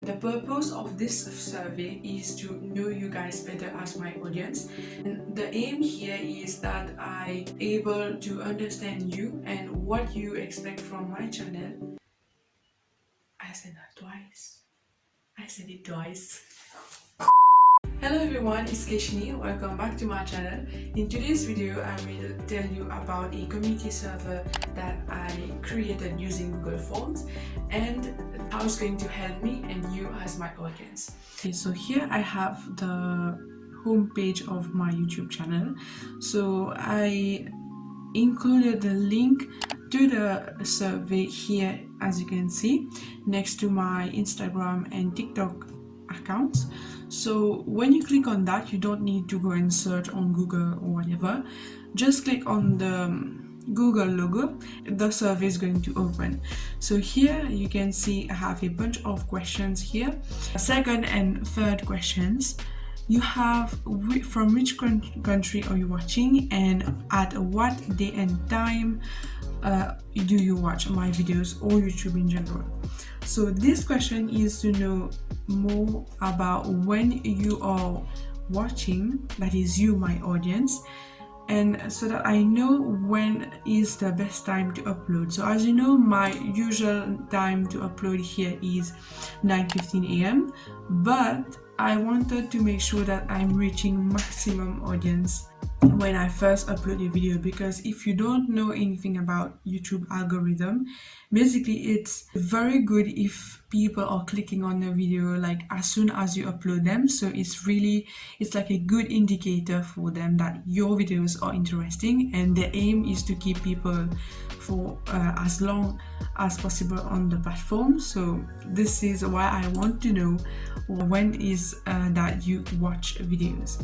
The purpose of this survey is to know you guys better as my audience, and the aim here is that I able to understand you and what you expect from my channel. I said that twice. I said it twice. Hello everyone, it's Keshini. Welcome back to my channel. In today's video, I will tell you about a community server that I created using Google Forms and how it's going to help me and you as my audience. Okay, so here I have the homepage of my YouTube channel. So I included the link to the survey here, as you can see, next to my Instagram and TikTok accounts. So when you click on that, you don't need to go and search on Google or whatever. Just click on the Google logo, the survey is going to open. So here you can see I have a bunch of questions here. Second and third questions. You have from which country are you watching and at what day and time do you watch my videos or YouTube in general. So this question is to know more about when you are watching, that is you, my audience, and so that I know when is the best time to upload. So as you know, my usual time to upload here is 9:15 a.m. but I wanted to make sure that I'm reaching maximum audience when I first upload a video, because if you don't know anything about YouTube algorithm, basically it's very good if people are clicking on the video like as soon as you upload them. So it's like a good indicator for them that your videos are interesting, and the aim is to keep people for as long as possible on the platform. So this is why I want to know when is that you watch videos.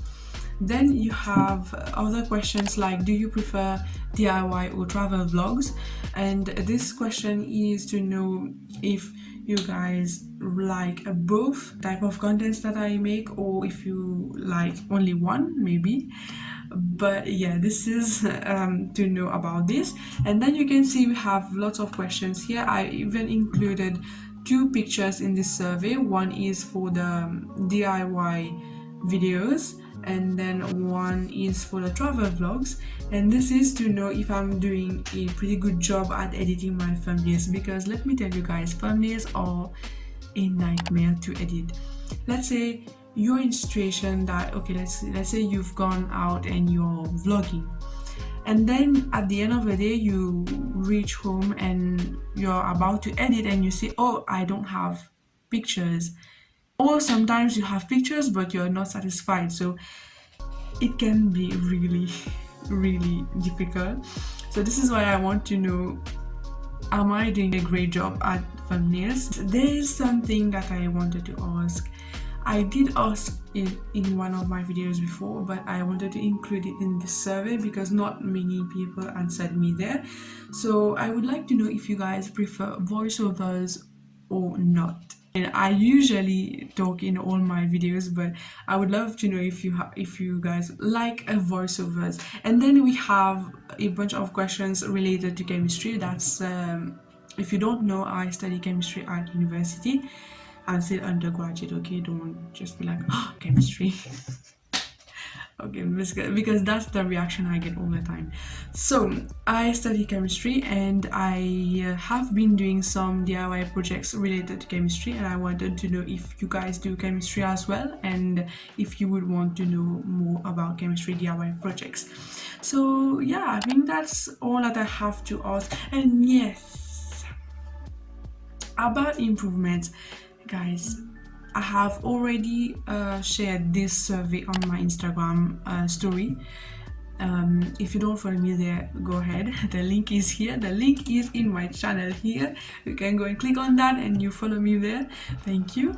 Then you have other questions like, do you prefer DIY or travel vlogs? And this question is to know if you guys like both type of contents that I make, or if you like only one maybe. But yeah, this is to know about this. And then you can see we have lots of questions here. I even included 2 pictures in this survey. One is for the DIY videos, and then one is for the travel vlogs. And this is to know if I'm doing a pretty good job at editing my thumbnails, because let me tell you guys, thumbnails are a nightmare to edit. Let's say you're in a situation that, okay, let's say you've gone out and you're vlogging, and then at the end of the day you reach home and you're about to edit and you say, oh, I don't have pictures. Or sometimes you have pictures but you're not satisfied. So it can be really really difficult. So this is why I want to know, am I doing a great job at thumbnails? There is something that I wanted to ask. I did ask it in one of my videos before, but I wanted to include it in this survey because not many people answered me there. So I would like to know if you guys prefer voiceovers or not. And I usually talk in all my videos, but I would love to know if you guys like voiceovers. And then we have a bunch of questions related to chemistry. That's if you don't know, I study chemistry at university. I'm still undergraduate, okay? Don't just be like, oh, chemistry. Okay, because that's the reaction I get all the time. So I study chemistry and I have been doing some DIY projects related to chemistry, and I wanted to know if you guys do chemistry as well, and if you would want to know more about chemistry DIY projects. So yeah, I think that's all that I have to ask. And yes, about improvements, guys, I have already shared this survey on my Instagram story. If you don't follow me there, go ahead. The link is here. The link is in my channel here. You can go and click on that and you follow me there. Thank you.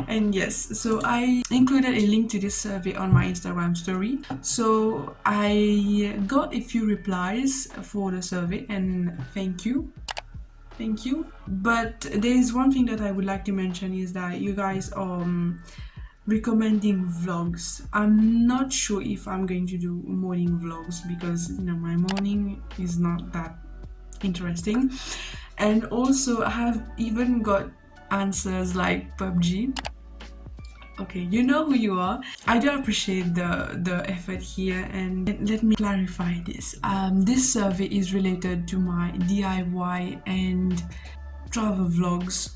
And yes, so I included a link to this survey on my Instagram story. So I got a few replies for the survey, and thank you. But there is one thing that I would like to mention, is that you guys are recommending vlogs. I'm not sure if I'm going to do morning vlogs because, you know, my morning is not that interesting. And also I have even got answers like PUBG, okay, you know who you are. I do appreciate the effort here, and let me clarify this. This survey is related to my DIY and travel vlogs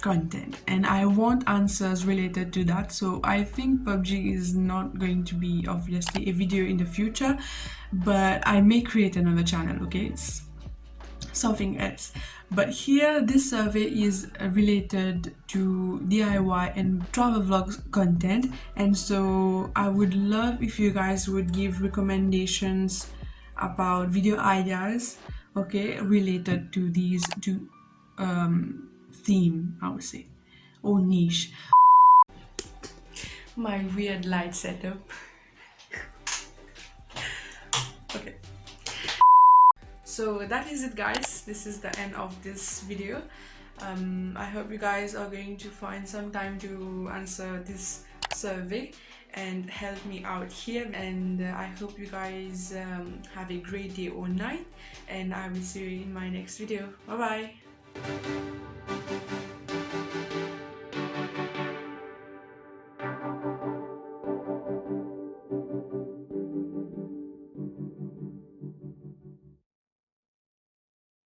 content, and I want answers related to that. So I think PUBG is not going to be obviously a video in the future, but I may create another channel, okay? It's something else. But here this survey is related to DIY and travel vlogs content, and so I would love if you guys would give recommendations about video ideas, okay, related to these two theme, I would say, or niche. My weird light setup. Okay, so that is it, guys. This is the end of this video. I hope you guys are going to find some time to answer this survey and help me out here, and I hope you guys have a great day or night, and I will see you in my next video. Bye bye.